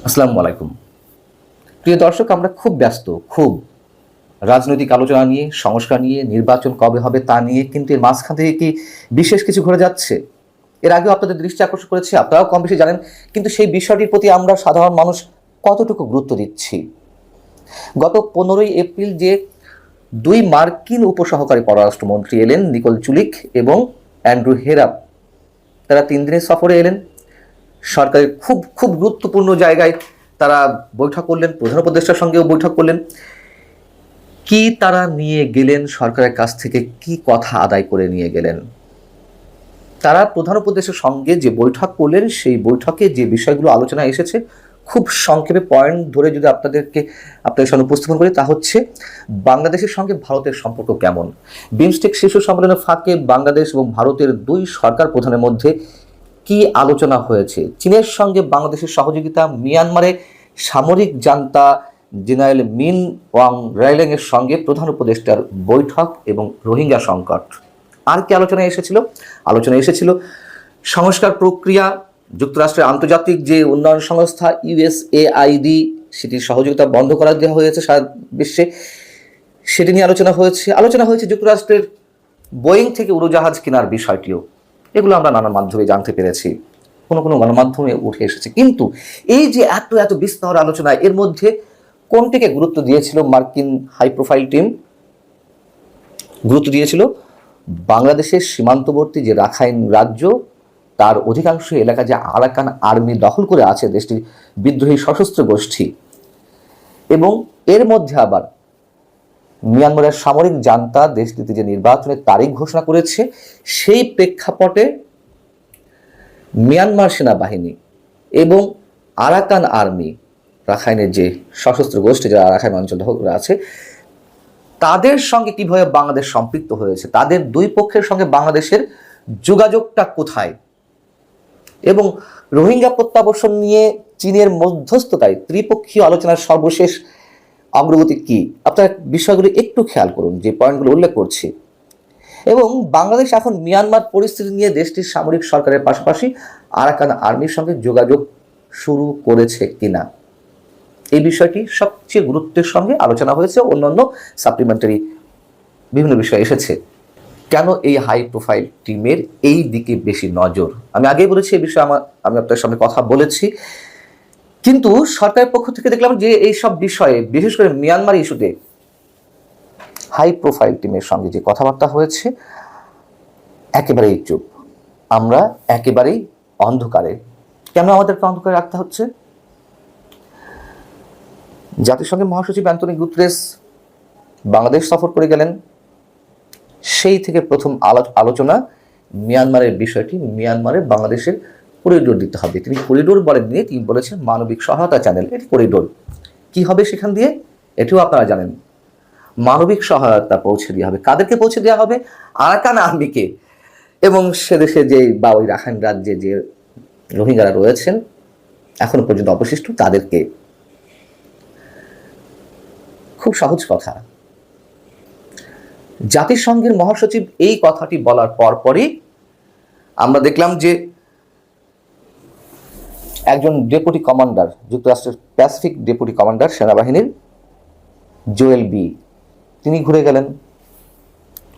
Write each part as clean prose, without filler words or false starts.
আসসালামু আলাইকুম। প্রিয় দর্শক, আমরা খুব ব্যস্ত, খুব রাজনৈতিক আলোচনা নিয়ে, সংস্কার নিয়ে, নির্বাচন কবে হবে তা নিয়ে, কিন্তু এর মাঝখান থেকে কি বিশেষ কিছু ঘটে যাচ্ছে? এর আগেও আপনাদের দৃষ্টি আকর্ষণ করেছি, আপনারাও কম বেশি জানেন, কিন্তু সেই বিষয়টির প্রতি আমরা সাধারণ মানুষ কতটুকু গুরুত্ব দিচ্ছি? গত 15ই এপ্রিল যে দুই মার্কিন উপসহকারী পররাষ্ট্রমন্ত্রী এলেন, নিকোল চুলিক এবং অ্যান্ড্রু হেরাপ, তারা 3 দিনের সফরে এলেন। সরকারের খুব খুব গুরুত্বপূর্ণ জায়গায় তারা বৈঠক করলেন, প্রধান উপদেষ্টার সঙ্গেও বৈঠক করলেন। কি তারা নিয়ে গেলেন সরকারের কাছ থেকে, কি কথা আদায় করে নিয়ে গেলেন? তারা প্রধান উপদেষ্টার সঙ্গে যে বৈঠক করলেন, সেই বৈঠকে যে বিষয়গুলো আলোচনা এসেছে, খুব সংক্ষেপে পয়েন্ট ধরে যদি আপনাদের সামনে উপস্থাপন করি, তা হচ্ছে বাংলাদেশের সঙ্গে ভারতের সম্পর্ক কেমন, বিমস্টেক শীর্ষ সম্মেলনের ফাঁকে বাংলাদেশ এবং ভারতের দুই সরকার প্রধানের মধ্যে কি আলোচনা হয়েছে, চীনের সঙ্গে বাংলাদেশের সহযোগিতা, মিয়ানমারে সামরিক জান্তা জেনারেল মিন ওয়াং রাইলেং এর সঙ্গে প্রধান উপদেষ্টার বৈঠক এবং রোহিঙ্গা সংকট। আর কি আলোচনায় এসেছিল সংস্কার প্রক্রিয়া, যুক্তরাষ্ট্রের আন্তর্জাতিক যে উন্নয়ন সংস্থা ইউএসএআইডি, সেটির সহযোগিতা বন্ধ করা দেওয়া হয়েছে সারা বিশ্বে, সেটি নিয়ে আলোচনা হয়েছে যুক্তরাষ্ট্রের বোয়িং থেকে উড়োজাহাজ কেনার বিষয়টিও। এগুলো আমরা নানা মাধ্যমে জানতে পেরেছি, কোনো গণমাধ্যমে উঠে এসেছে। কিন্তু এই যে এত বিস্তর আলোচনা, এর মধ্যে কোনটিকে গুরুত্ব দিয়েছিল মার্কিন হাই প্রোফাইল টিম? গুরুত্ব দিয়েছিল বাংলাদেশের সীমান্তবর্তী যে রাখাইন রাজ্য, তার অধিকাংশ এলাকা যে আরাকান আর্মি দখল করে আছে, দেশটির বিদ্রোহী সশস্ত্র গোষ্ঠী, এবং এর মধ্যে আবার মিয়ানমারের সামরিক জান্তা দেশটিতে যে নির্বাচনের তারিখ ঘোষণা করেছে, সেই প্রেক্ষাপটে মিয়ানমার সেনাবাহিনী এবং আরাকান আর্মি, রাখাইনের যে সশস্ত্র গোষ্ঠী যারা রাখাইন অঞ্চল দখল করে আছে, তাদের সঙ্গে কিভাবে বাংলাদেশ সম্পৃক্ত হয়েছে, তাদের দুই পক্ষের সঙ্গে বাংলাদেশের যোগাযোগটা কোথায়, এবং রোহিঙ্গা প্রত্যাবর্ষণ নিয়ে চীনের মধ্যস্থতায় ত্রিপক্ষীয় আলোচনার সর্বশেষ অগ্রগতি কি? আপনারা বিষয়গুলো একটু খেয়াল করুন, যে পয়েন্টগুলো উল্লেখ করছি। এবং বাংলাদেশ এখন মিয়ানমার পরিস্থিতি নিয়ে দেশটির সামরিক সরকারের পাশাপাশি আরাকান আর্মির সঙ্গে যোগাযোগ শুরু করেছে কিনা, এই বিষয়টি সবচেয়ে গুরুত্বের সঙ্গে আলোচনা হয়েছে। অন্যান্য সাপ্লিমেন্টারি বিভিন্ন বিষয় এসেছে। কেন এই হাই প্রোফাইল টিমের এই দিকে বেশি নজর? আমি আগেই বলেছি, এই বিষয়ে আমি আপনার সামনে কথা বলেছি, কিন্তু সরকারের পক্ষ থেকে দেখলাম যে এই সব বিষয়ে, বিশেষ করে মিয়ানমার ইস্যুতে হাই প্রোফাইল টিমের সঙ্গে যে কথাবার্তা হয়েছে, একেবারেই চুপ। আমরা একেবারেই অন্ধকারে। কেন আমাদেরকে অন্ধকারে রাখতে হচ্ছে? জাতিসংঘের মহাসচিব অ্যান্টনিও গুতেরেস বাংলাদেশ সফর করে গেলেন, সেই থেকে প্রথম আলোচনা মিয়ানমারের বিষয়টি, মিয়ানমারে বাংলাদেশের করিডোর দিতে হবে। তিনি করিডোর বলেননি, তিনি বলেছেন মানবিক সহায়তা চ্যানেল। এটি করিডোর কি হবে সেখান দিয়ে, এটিও আপনারা জানেন। মানবিক সহায়তা পৌঁছে দেওয়া হবে। কাদেরকে পৌঁছে দেওয়া হবে? আরাকান আর্মিকে, এবং সে দেশে যে বা ওই রাখাইন রাজ্যে যে রোহিঙ্গারা রয়েছেন এখনো পর্যন্ত অবশিষ্ট, তাদেরকে। খুব সহজ কথা। জাতিসংঘের মহাসচিব এই কথাটি বলার পরপরই আমরা দেখলাম যে একজন ডেপুটি কমান্ডার, যুক্তরাষ্ট্রের প্যাসিফিক ডেপুটি কমান্ডার সেনাবাহিনীর জোয়েল বি, তিনি ঘুরে গেলেন,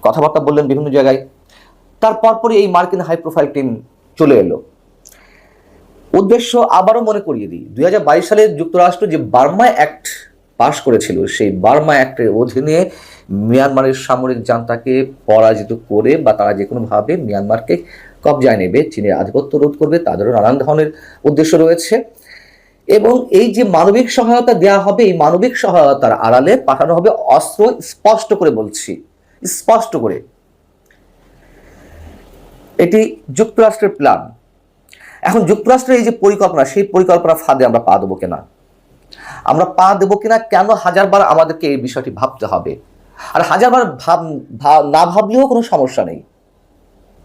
কথাবার্তা বললেন বিভিন্ন জায়গায়। তার পরপরই এই মার্কিন হাই প্রোফাইল টিম চলে এলো। উদ্দেশ্য আবারও মনে করিয়ে দিই, 2022 সালে যুক্তরাষ্ট্র যে বার্মা অ্যাক্ট পাশ করেছিল, সেই বার্মা অ্যাক্টের অধীনে মিয়ানমারের সামরিক জান্তাকে পরাজিত করে বা তারা যে কোনোভাবে মিয়ানমারকে কবজায় নেবে, চীনের আধিপত্য রোধ করবে, তাদেরও নানান ধরনের উদ্দেশ্য রয়েছে। এবং এই যে মানবিক সহায়তা দেওয়া হবে, এই মানবিক সহায়তার আড়ালে পাঠানো হবে অস্ত্র। স্পষ্ট করে বলছি, স্পষ্ট করে, এটি যুক্তরাষ্ট্রের প্ল্যান। এখন যুক্তরাষ্ট্রের এই যে পরিকল্পনা, সেই পরিকল্পনা ফাঁদে আমরা পা দেবো কিনা, কেন হাজারবার আমাদেরকে এই বিষয়টি ভাবতে হবে? আর হাজারবার না ভাবলেও কোনো সমস্যা নেই,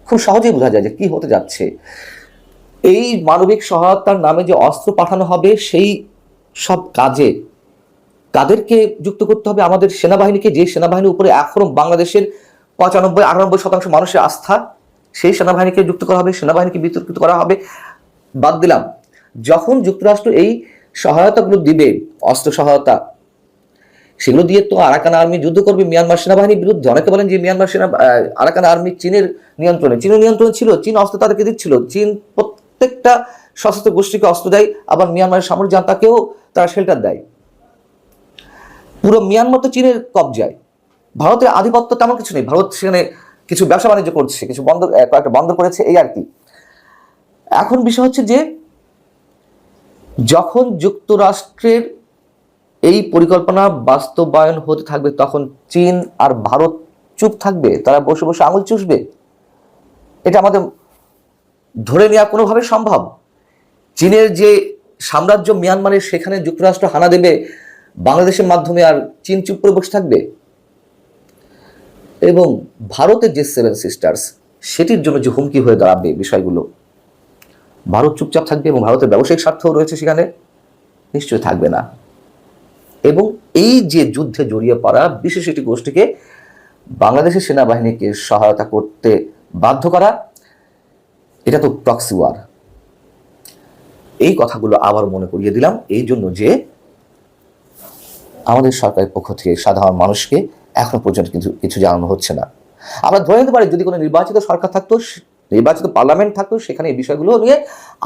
খুব সহজেই বোঝা যায় যে কি হতে যাচ্ছে। এই মানবিক সহায়তার নামে যে অস্ত্র পাঠানো হবে, সেই সব কাজে তাদেরকে যুক্ত করতে হবে। আমাদের সেনাবাহিনীকে, যে সেনাবাহিনীর উপরে এখনো বাংলাদেশের 95-98% মানুষের আস্থা, সেই সেনাবাহিনীকে যুক্ত করা হবে, সেনাবাহিনীকে বিতর্কিত করা হবে। বাদ দিলাম, যখন যুক্তরাষ্ট্র এই সহায়তাগুলো দিবে, অস্ত্র সহায়তা, সেগুলো দিয়ে তো আরাকান আর্মি যুদ্ধ করবে মিয়ানমার সেনাবাহিনীর বিরুদ্ধে। অনেকে বলেন যে মিয়ানমার আরাকান আর্মি চীনের নিয়ন্ত্রণে ছিল, চীন অস্ত্র তাদেরকে দিচ্ছিল, চীন প্রত্যেকটা সশস্ত্র গোষ্ঠীকে অস্ত্র দেয়, আবার মিয়ানমারের সামরিক জান্তাকেও তারা শেল্টার দেয়। পুরো মিয়ানমার তো চীনের কবজায়, ভারতের আধিপত্য তেমন কিছু নেই। ভারত সেখানে কিছু ব্যবসা বাণিজ্য করছে, কিছু কয়েকটা বন্ধ করেছে, এই আর কি। এখন বিষয় হচ্ছে যে যখন যুক্তরাষ্ট্রের এই পরিকল্পনা বাস্তবায়ন হতে থাকবে, তখন চীন আর ভারত চুপ থাকবে? তারা বসে বসে আঙুল চুষবে? এটা আমাদের ধরে নেওয়া কোনোভাবে সম্ভব? চীনের যে সাম্রাজ্য মিয়ানমারে, সেখানে যুক্তরাষ্ট্র হানা দেবে বাংলাদেশের মাধ্যমে, আর চীন চুপ করে বসে থাকবে? এবং ভারতের যে 7 সিস্টার্স, সেটির জন্য যে হুমকি হয়ে দাঁড়াবে বিষয়গুলো, ভারত চুপচাপ থাকবে? এবং ভারতের ব্যবসায়িক স্বার্থও রয়েছে সেখানে, নিশ্চয়ই থাকবে না। এবং এই যে যুদ্ধে জড়িয়ে পড়া বিশেষ একটি গোষ্ঠীকে বাংলাদেশের সেনাবাহিনীকে সহায়তা করতে বাধ্য করা, এটা তো প্রক্সি ওয়ার। এই কথাগুলো আবার মনে করিয়ে দিলাম এই জন্য যে আমাদের সরকারের পক্ষ থেকে সাধারণ মানুষকে এখনো পর্যন্ত কিছু জানানো হচ্ছে না। আমরা ধরে নিতে পারি যদি কোনো নির্বাচিত সরকার থাকতো, নির্বাচিত পার্লামেন্ট থাকতো, সেখানে এই বিষয়গুলো নিয়ে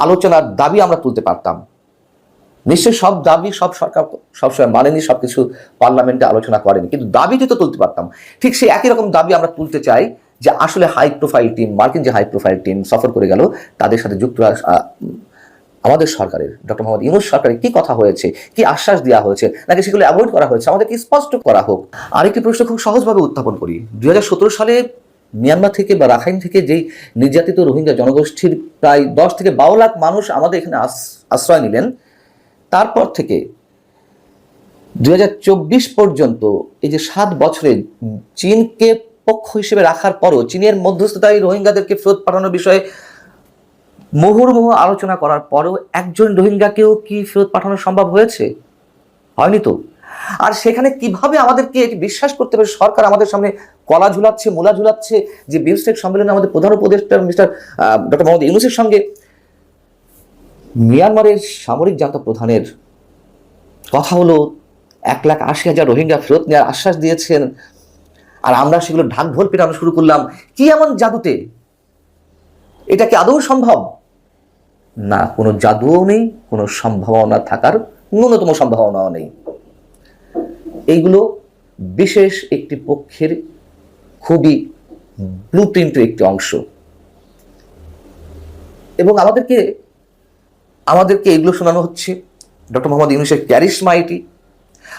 আলোচনার দাবি আমরা তুলতে পারতাম। নিশ্চয়ই সব দাবি সব সরকার সবসময় মানেনি, সবকিছু পার্লামেন্টে আলোচনা করেনি, কিন্তু দাবিটি তো তুলতে পারতাম। ঠিক সেই একই রকম দাবি আমরা তুলতে চাই যে আসলে হাই প্রোফাইল টিম, মার্কিন যে হাই প্রোফাইল টিম সফর করে গেল, তাদের সাথে আমাদের সরকারের, ডক্টর মোহাম্মদ ইউনূস সরকারের কি কথা হয়েছে, কি আশ্বাস দেওয়া হয়েছে, নাকি সেগুলো অ্যাভয়েড করা হয়েছে, আমাদেরকে স্পষ্ট করা হোক। আরেকটি প্রশ্ন খুব সহজভাবে উত্থাপন করি। 2017 সালে মিয়ানমার থেকে বা রাখাইন থেকে যেই নির্যাতিত রোহিঙ্গা জনগোষ্ঠীর প্রায় 10 থেকে 12 লাখ মানুষ আমাদের এখানে আশ্রয় নিলেন, তারপর থেকে 2024 পর্যন্ত এই যে 7 বছরে চীনকে পক্ষ হিসেবে রাখার পরও, চীনের মধ্যস্থতায় রোহিঙ্গাদেরকে ফেরত পাঠানোর বিষয়ে মুহুর্মুহু আলোচনা করার পরও একজন রোহিঙ্গাকেও কি ফেরত পাঠানো সম্ভব হয়েছে? হয়নি তো। আর সেখানে কিভাবে আমাদেরকে এটি বিশ্বাস করতে হবে সরকার আমাদের সামনে কলা ঝুলাচ্ছে, মূলা ঝুলাচ্ছে, যে বিমস্টেক সম্মেলনে আমাদের প্রধান উপদেষ্টা মিস্টার ডক্টর মোহাম্মদ ইউনূসের সঙ্গে মিয়ানমারের সামরিক জান্তা প্রধানের কথা হলো 1,80,000 রোহিঙ্গা ফেরত নেওয়ার আশ্বাস দিয়েছেন, আর আমরা সেগুলো ঢাক ঢোল পেটানো শুরু করলাম। কি এমন জাদুতে? এটা কি আদৌ সম্ভব? না, কোনো জাদুও নেই, কোনো সম্ভাবনা থাকার ন্যূনতম সম্ভাবনাও নেই। এইগুলো বিশেষ একটি পক্ষের খুবই ব্লুপ্রিন্টের একটি অংশ। এবং আমাদেরকে এগুলো শোনানো হচ্ছে ডক্টর মোহাম্মদ ইউনূসের ক্যারিশমা এটি।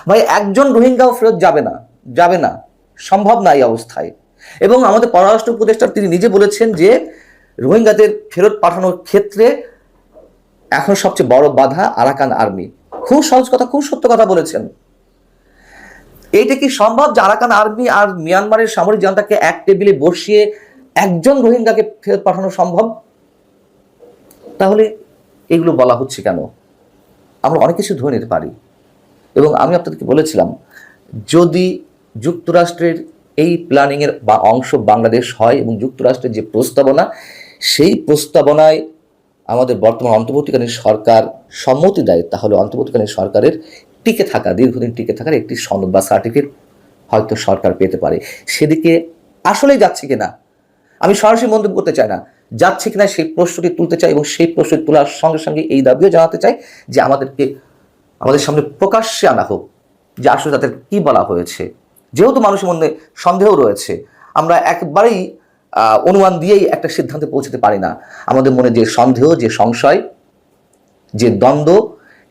ভাই, একজন রোহিঙ্গাও ফেরত যাবে না, সম্ভব না এই অবস্থায়। এবং আমাদের পররাষ্ট্র উপদেষ্টা তিনি নিজে বলেছেন যে রোহিঙ্গাদের ফেরত পাঠানোর ক্ষেত্রে এখন সবচেয়ে বড় বাধা আরাকান আর্মি। খুব সহজ কথা, খুব সত্য কথা বলেছেন। এইটা কি সম্ভব যে আরাকান আর্মি আর মিয়ানমারের সামরিক জান্তাকে এক টেবিলে বসিয়ে একজন রোহিঙ্গাকে ফেরত পাঠানো সম্ভব? তাহলে এগুলো বলা হচ্ছে কেন? আমরা অনেক কিছু ধরে নিতে পারি। এবং আমি আপনাদেরকে বলেছিলাম, যদি যুক্তরাষ্ট্রের এই প্ল্যানিংয়ের বা অংশ বাংলাদেশ হয় এবং যুক্তরাষ্ট্রের যে প্রস্তাবনা, সেই প্রস্তাবনায় আমাদের বর্তমান অন্তর্বর্তীকালীন সরকার সম্মতি দেয়, তাহলে অন্তর্বর্তীকালীন সরকারের দীর্ঘদিন টিকে থাকার একটি সনদ বা সার্টিফিকেট হয়তো সরকার পেতে পারে। সেদিকে আসলেই যাচ্ছে কিনা আমি সরাসরি মন্তব্য করতে চাই না, যাচ্ছে কিনা সেই প্রশ্নটি তুলতে চাই, এবং সেই প্রশ্নটি তোলার সঙ্গে সঙ্গে এই দাবিও জানাতে চাই যে আমাদের সামনে প্রকাশ্যে আনা হোক যে আসলে তাদের কি বলা হয়েছে। যেহেতু মানুষের মধ্যে সন্দেহ রয়েছে, আমরা একবারেই অনুমান দিয়েই একটা সিদ্ধান্তে পৌঁছতে পারি না। আমাদের মনে যে সন্দেহ, যে সংশয়, যে দ্বন্দ্ব,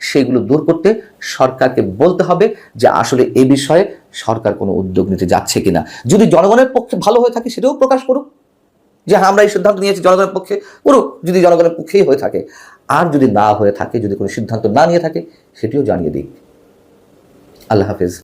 সেগুলো দূর করতে সরকারকে বলতে হবে যে আসলে এই বিষয়ে সরকার কোনো উদ্যোগ নিতে যাচ্ছে কিনা। যদি জনগণের পক্ষে ভালো হয়ে থাকে সেটাও প্রকাশ করুক যে হ্যাঁ, আমরা এই সিদ্ধান্ত নিয়েছি, জনগণের পক্ষে করুক, যদি জনগণের পক্ষেই হয়ে থাকে। আর যদি না হয়ে থাকে, যদি কোনো সিদ্ধান্ত না নিয়ে থাকে, সেটিও জানিয়ে দিক। আল্লাহ হাফেজ।